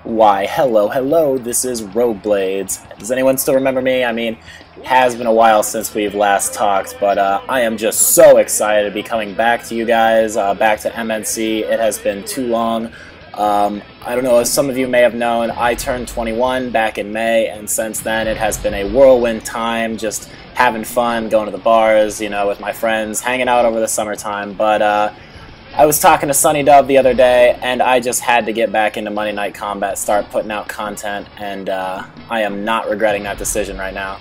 Why, hello, this is Rogueblades. Does anyone still remember me? I mean, it has been a while since we've last talked, but I am just so excited to be coming back to you guys, back to MNC. It has been too long. I don't know, as some of you may have known, I turned 21 back in May, and since then it has been a whirlwind time, just having fun, going to the bars, you know, with my friends, hanging out over the summertime, but I was talking to Sunny Dub the other day, and I just had to get back into Monday Night Combat, start putting out content, and I am not regretting that decision right now.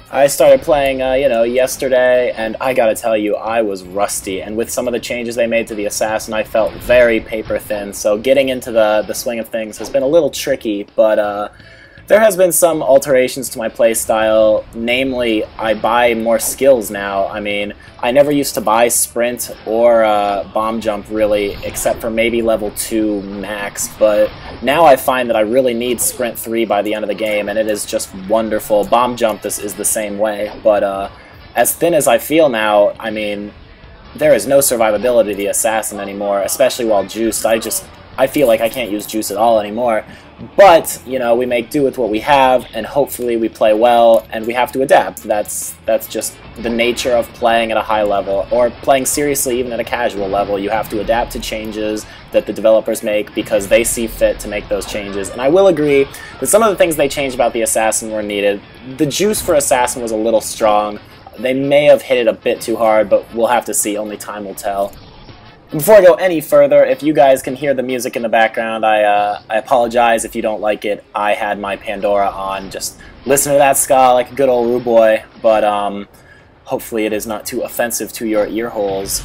I started playing, yesterday, and I gotta tell you, I was rusty, and with some of the changes they made to the Assassin, I felt very paper thin, so getting into the swing of things has been a little tricky, but there has been some alterations to my playstyle, namely, I buy more skills now. I mean, I never used to buy Sprint or Bomb Jump, really, except for maybe level 2 max, but now I find that I really need Sprint 3 by the end of the game, and it is just wonderful. Bomb Jump is the same way, but as thin as I feel now, I mean, there is no survivability to the Assassin anymore, especially while juiced. I feel like I can't use juice at all anymore. But, you know, we make do with what we have, and hopefully we play well, and we have to adapt. That's just the nature of playing at a high level, or playing seriously even at a casual level. You have to adapt to changes that the developers make because they see fit to make those changes. And I will agree that some of the things they changed about the Assassin were needed. The juice for Assassin was a little strong. They may have hit it a bit too hard, but we'll have to see. Only time will tell. Before I go any further, if you guys can hear the music in the background, I apologize if you don't like it. I had my Pandora on, just listen to that ska like a good old rude boy, but hopefully it is not too offensive to your ear holes.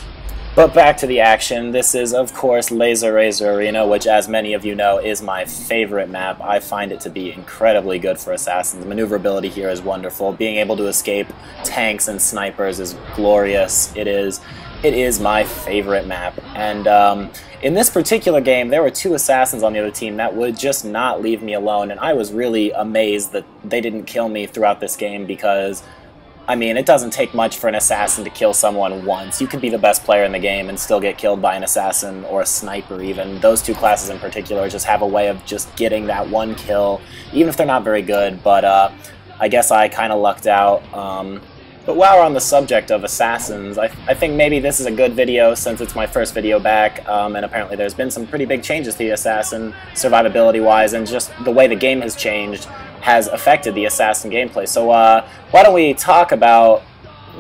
But back to the action. This is, of course, Laser Razor Arena, which, as many of you know, is my favorite map. I find it to be incredibly good for Assassins. The maneuverability here is wonderful. Being able to escape tanks and snipers is glorious. It is my favorite map, and in this particular game there were two Assassins on the other team that would just not leave me alone, and I was really amazed that they didn't kill me throughout this game because, I mean, it doesn't take much for an Assassin to kill someone once. You could be the best player in the game and still get killed by an Assassin or a Sniper even. Those two classes in particular just have a way of just getting that one kill, even if they're not very good, but I guess I kind of lucked out. But while we're on the subject of Assassins, I think maybe this is a good video since it's my first video back, and apparently there's been some pretty big changes to the Assassin, survivability-wise, and just the way the game has changed has affected the Assassin gameplay. So why don't we talk about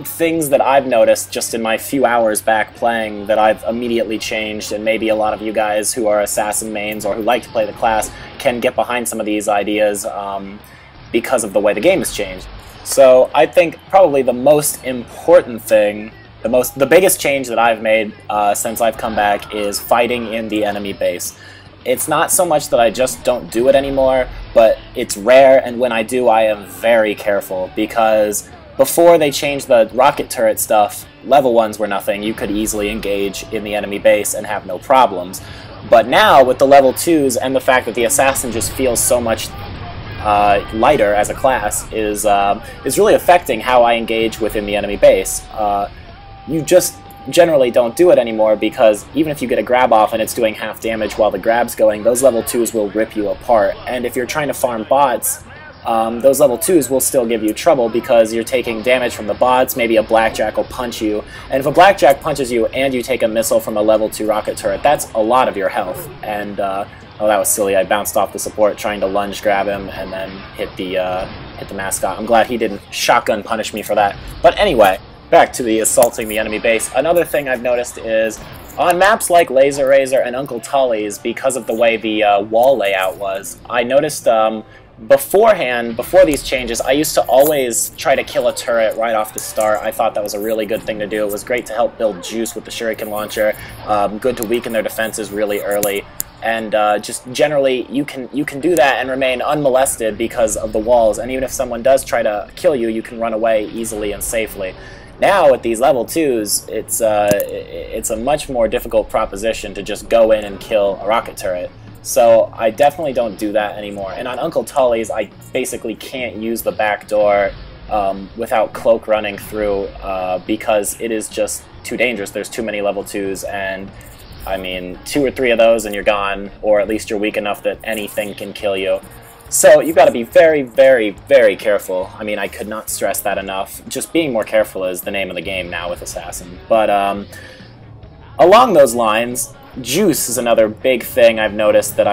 things that I've noticed just in my few hours back playing that I've immediately changed, and maybe a lot of you guys who are Assassin mains or who like to play the class can get behind some of these ideas because of the way the game has changed. So I think probably the most important thing, the biggest change that I've made since I've come back is fighting in the enemy base. It's not so much that I just don't do it anymore, but it's rare, and when I do, I am very careful, because before they changed the rocket turret stuff, level 1s were nothing. You could easily engage in the enemy base and have no problems. But now, with the level 2s and the fact that the Assassin just feels so much lighter as a class is really affecting how I engage within the enemy base. You just generally don't do it anymore because even if you get a grab off and it's doing half damage while the grab's going, those level 2s will rip you apart. And if you're trying to farm bots, those level 2s will still give you trouble because you're taking damage from the bots. Maybe a Blackjack will punch you, and if a Blackjack punches you and you take a missile from a level 2 rocket turret, that's a lot of your health. And oh, that was silly. I bounced off the support trying to lunge grab him and then hit the mascot. I'm glad he didn't shotgun punish me for that. But anyway, back to the assaulting the enemy base. Another thing I've noticed is on maps like Laser Razor and Uncle Tully's, because of the way the wall layout was, I noticed beforehand, before these changes, I used to always try to kill a turret right off the start. I thought that was a really good thing to do. It was great to help build juice with the shuriken launcher, good to weaken their defenses really early. And just generally, you can do that and remain unmolested because of the walls, and even if someone does try to kill you, you can run away easily and safely. Now, with these level 2s, it's a much more difficult proposition to just go in and kill a rocket turret. So I definitely don't do that anymore. And on Uncle Tully's, I basically can't use the back door without cloak running through because it is just too dangerous. There's too many level 2s, and I mean, 2 or 3 of those and you're gone, or at least you're weak enough that anything can kill you. So you've got to be very, very, very careful. I mean, I could not stress that enough. Just being more careful is the name of the game now with Assassin. But along those lines, juice is another big thing I've noticed that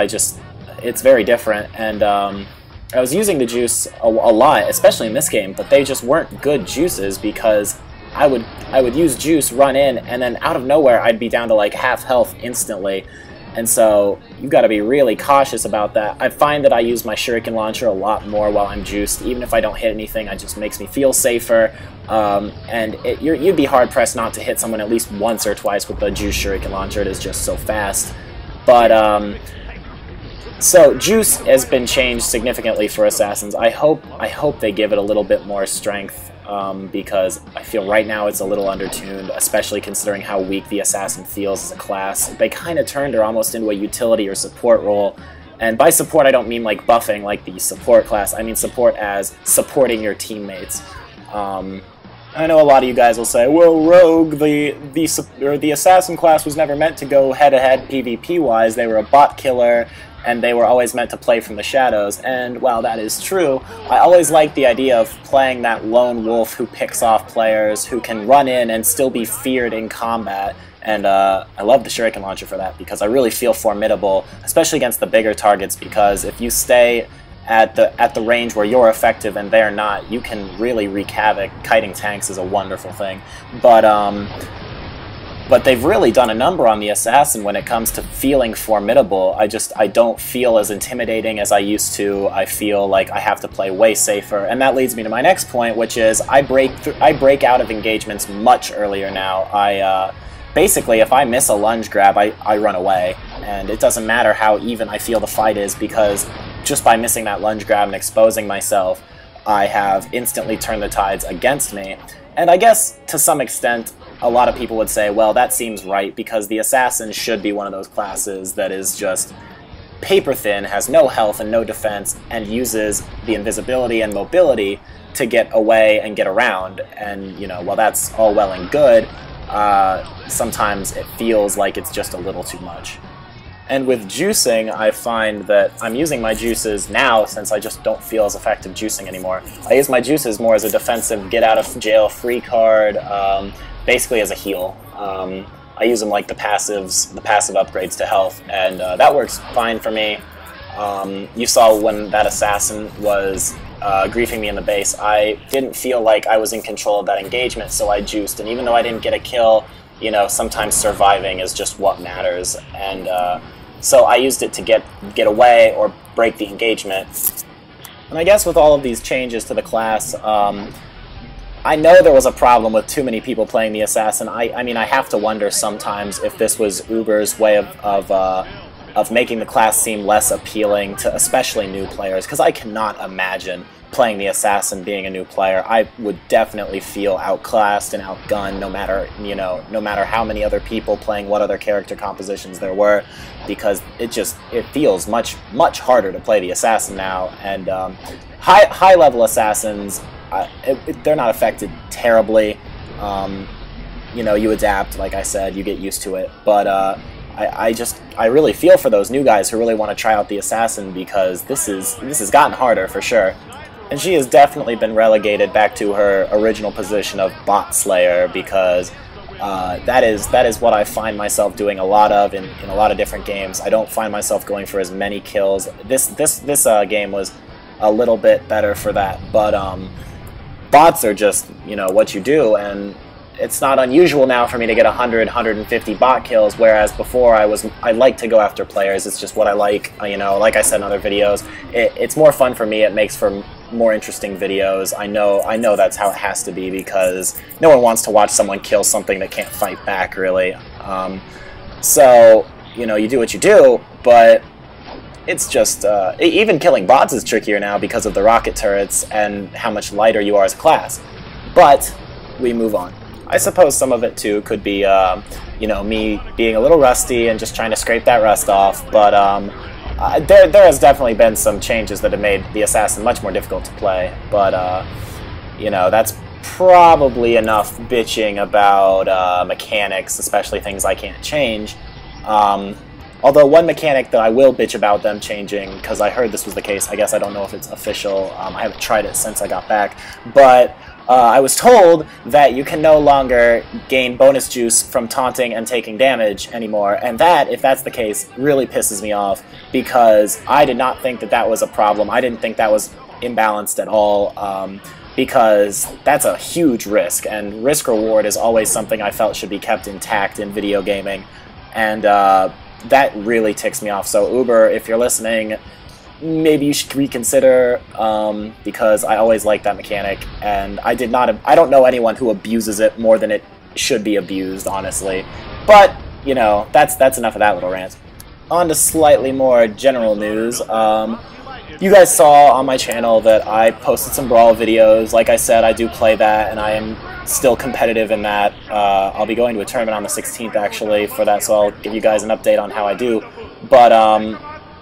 it's very different. And I was using the juice a lot, especially in this game, but they just weren't good juices because I would use juice, run in, and then out of nowhere I'd be down to like half health instantly. And so you've got to be really cautious about that. I find that I use my shuriken launcher a lot more while I'm juiced. Even if I don't hit anything, it just makes me feel safer. And you'd be hard-pressed not to hit someone at least once or twice with the juice shuriken launcher. It is just so fast. But so juice has been changed significantly for assassins. I hope they give it a little bit more strength. Because I feel right now it's a little undertuned, especially considering how weak the assassin feels as a class. They kind of turned her almost into a utility or support role, and by support I don't mean like buffing like the support class, I mean support as supporting your teammates. I know a lot of you guys will say, well, Rogue, the assassin class was never meant to go head-to-head PvP-wise, they were a bot killer, and they were always meant to play from the shadows, and while that is true, I always like the idea of playing that lone wolf who picks off players, who can run in and still be feared in combat, and I love the shuriken launcher for that, because I really feel formidable, especially against the bigger targets, because if you stay at the range where you're effective and they're not, you can really wreak havoc. Kiting tanks is a wonderful thing, but they've really done a number on the assassin when it comes to feeling formidable. I don't feel as intimidating as I used to. I feel like I have to play way safer, and that leads me to my next point, which is I break out of engagements much earlier now. Basically, if I miss a lunge grab, I run away, and it doesn't matter how even I feel the fight is, because just by missing that lunge grab and exposing myself, I have instantly turned the tides against me. And I guess, to some extent, a lot of people would say, well, that seems right, because the assassin should be one of those classes that is just paper thin, has no health and no defense, and uses the invisibility and mobility to get away and get around. And, you know, while that's all well and good, sometimes it feels like it's just a little too much. And with juicing, I find that I'm using my juices now, since I just don't feel as effective juicing anymore. I use my juices more as a defensive get-out-of-jail-free card, basically as a heal. I use them like the passive upgrades to health, and that works fine for me. You saw when that assassin was griefing me in the base, I didn't feel like I was in control of that engagement, so I juiced, and even though I didn't get a kill, you know, sometimes surviving is just what matters, and so I used it to get away or break the engagement. And I guess with all of these changes to the class, I know there was a problem with too many people playing the assassin. I mean, I have to wonder sometimes if this was Uber's way of making the class seem less appealing to especially new players, because I cannot imagine playing the assassin being a new player. I would definitely feel outclassed and outgunned no matter how many other people playing what other character compositions there were, because it feels much harder to play the assassin now. And high level assassins, they're not affected terribly. You know, you adapt, like I said, you get used to it, but I really feel for those new guys who really want to try out the assassin, because this has gotten harder for sure. And she has definitely been relegated back to her original position of bot slayer, because that is what I find myself doing a lot of in a lot of different games. I don't find myself going for as many kills. This game was a little bit better for that, but bots are just, you know, what you do, and it's not unusual now for me to get 100, 150 bot kills, whereas before I like to go after players. It's just what I like, you know, like I said in other videos. It's more fun for me, it makes for more interesting videos. I know that's how it has to be, because no one wants to watch someone kill something that can't fight back, really. So, you know, you do what you do, but it's just, even killing bots is trickier now because of the rocket turrets and how much lighter you are as a class. But we move on. I suppose some of it too could be, you know, me being a little rusty and just trying to scrape that rust off, but there has definitely been some changes that have made the assassin much more difficult to play, but you know, that's probably enough bitching about mechanics, especially things I can't change. Although one mechanic that I will bitch about them changing, because I heard this was the case, I guess I don't know if it's official, I haven't tried it since I got back, but I was told that you can no longer gain bonus juice from taunting and taking damage anymore, and that, if that's the case, really pisses me off, because I did not think that that was a problem. I didn't think that was imbalanced at all, because that's a huge risk, and risk-reward is always something I felt should be kept intact in video gaming, and that really ticks me off. So Uber, if you're listening, maybe you should reconsider, because I always liked that mechanic, and I don't know anyone who abuses it more than it should be abused, honestly. But, you know, that's enough of that little rant. On to slightly more general news. You guys saw on my channel that I posted some Brawl videos. Like I said, I do play that, and I am still competitive in that. I'll be going to a tournament on the 16th, actually, for that, so I'll give you guys an update on how I do. But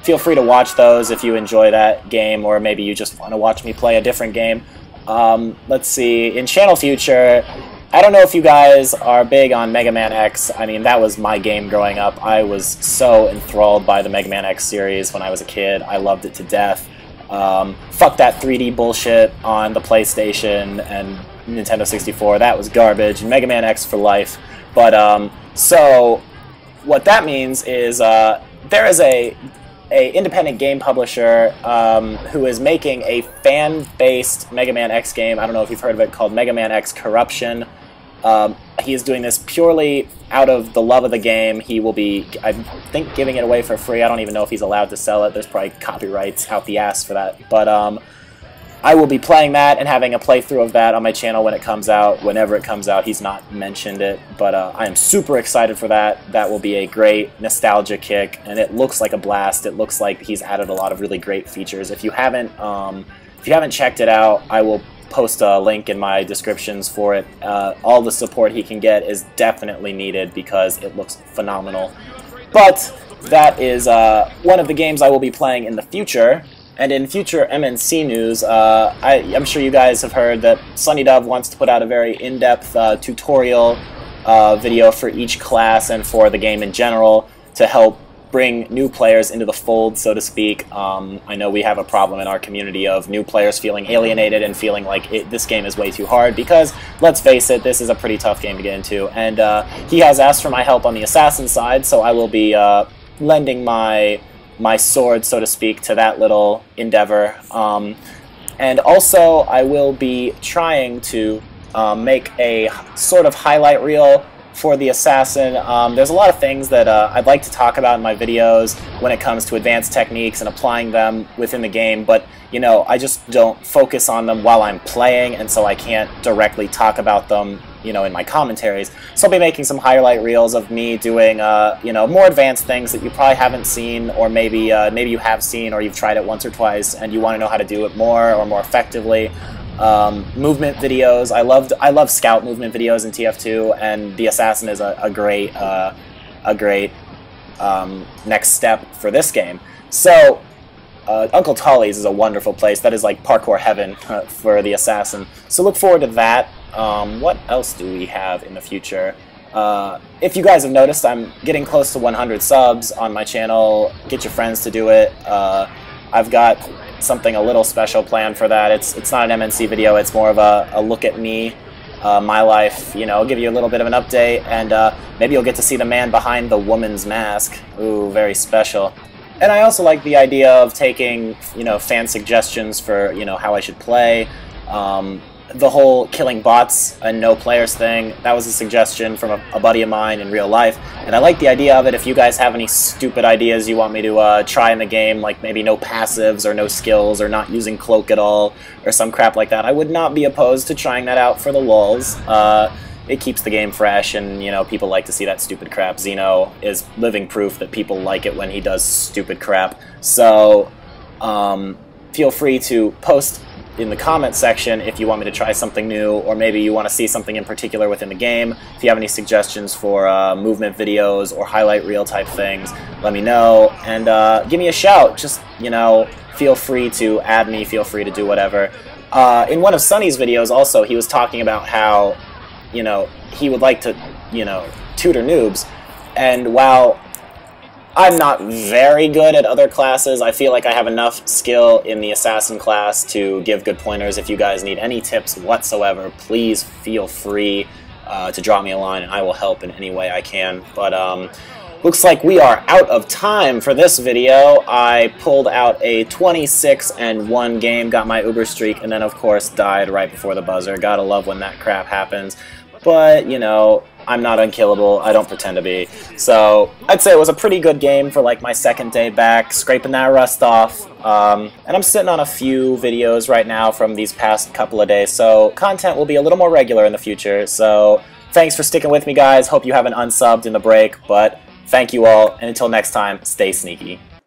feel free to watch those if you enjoy that game, or maybe you just want to watch me play a different game. Let's see, in Channel Future, I don't know if you guys are big on Mega Man X. I mean, that was my game growing up. I was so enthralled by the Mega Man X series when I was a kid. I loved it to death. Fuck that 3D bullshit on the PlayStation and Nintendo 64. That was garbage. Mega Man X for life. But, so, what that means is, there is a independent game publisher who is making a fan-based Mega Man X game. I don't know if you've heard of it, called Mega Man X Corruption. He is doing this purely out of the love of the game. He will be, I think, giving it away for free. I don't even know if he's allowed to sell it. There's probably copyrights out the ass for that. But I will be playing that and having a playthrough of that on my channel when it comes out, whenever it comes out. He's not mentioned it, but I am super excited for that. That will be a great nostalgia kick, and it looks like a blast. It looks like he's added a lot of really great features. If you haven't checked it out, I will post a link in my descriptions for it. All the support he can get is definitely needed because it looks phenomenal. But that is one of the games I will be playing in the future. And in future MNC news, I'm sure you guys have heard that Sunny Dove wants to put out a very in-depth tutorial video for each class and for the game in general to help bring new players into the fold, so to speak. I know we have a problem in our community of new players feeling alienated and feeling like this game is way too hard because, let's face it, this is a pretty tough game to get into. And he has asked for my help on the assassin side, so I will be lending my sword, so to speak, to that little endeavor. And also, I will be trying to make a sort of highlight reel for the assassin. There's a lot of things that I'd like to talk about in my videos when it comes to advanced techniques and applying them within the game, but you know, I just don't focus on them while I'm playing, and so I can't directly talk about them, you know, in my commentaries. So I'll be making some highlight reels of me doing, you know, more advanced things that you probably haven't seen, or maybe maybe you have seen, or you've tried it once or twice, and you want to know how to do it more or more effectively. Movement videos. I love scout movement videos in TF2, and the assassin is a great next step for this game. So Uncle Tully's is a wonderful place. That is like parkour heaven for the assassin. So look forward to that. What else do we have in the future? If you guys have noticed, I'm getting close to 100 subs on my channel. Get your friends to do it. I've got something a little special planned for that. It's not an MNC video, it's more of a look at me, my life, you know, give you a little bit of an update, and maybe you'll get to see the man behind the woman's mask. Ooh, very special. And I also like the idea of taking, you know, fan suggestions for, you know, how I should play. The whole killing bots and no players thing, that was a suggestion from a buddy of mine in real life, and I like the idea of it. If you guys have any stupid ideas you want me to try in the game, like maybe no passives or no skills or not using cloak at all or some crap like that, I would not be opposed to trying that out for the lulz. It keeps the game fresh, and you know, people like to see that stupid crap. Xeno is living proof that people like it when he does stupid crap. So feel free to post in the comment section if you want me to try something new, or maybe you want to see something in particular within the game. If you have any suggestions for movement videos or highlight reel type things, let me know, and give me a shout. Just, you know, feel free to add me, feel free to do whatever. In one of Sunny's videos also, he was talking about how, you know, he would like to, you know, tutor noobs, and while I'm not very good at other classes. I feel like I have enough skill in the assassin class to give good pointers. If you guys need any tips whatsoever, please feel free to drop me a line and I will help in any way I can. But looks like we are out of time for this video. I pulled out a 26-1 game, got my Uber streak, and then of course died right before the buzzer. Gotta love when that crap happens. But, you know, I'm not unkillable. I don't pretend to be. So I'd say it was a pretty good game for like my second day back, scraping that rust off. And I'm sitting on a few videos right now from these past couple of days, so content will be a little more regular in the future. So thanks for sticking with me, guys. Hope you haven't unsubbed in the break, but thank you all, and until next time, stay sneaky.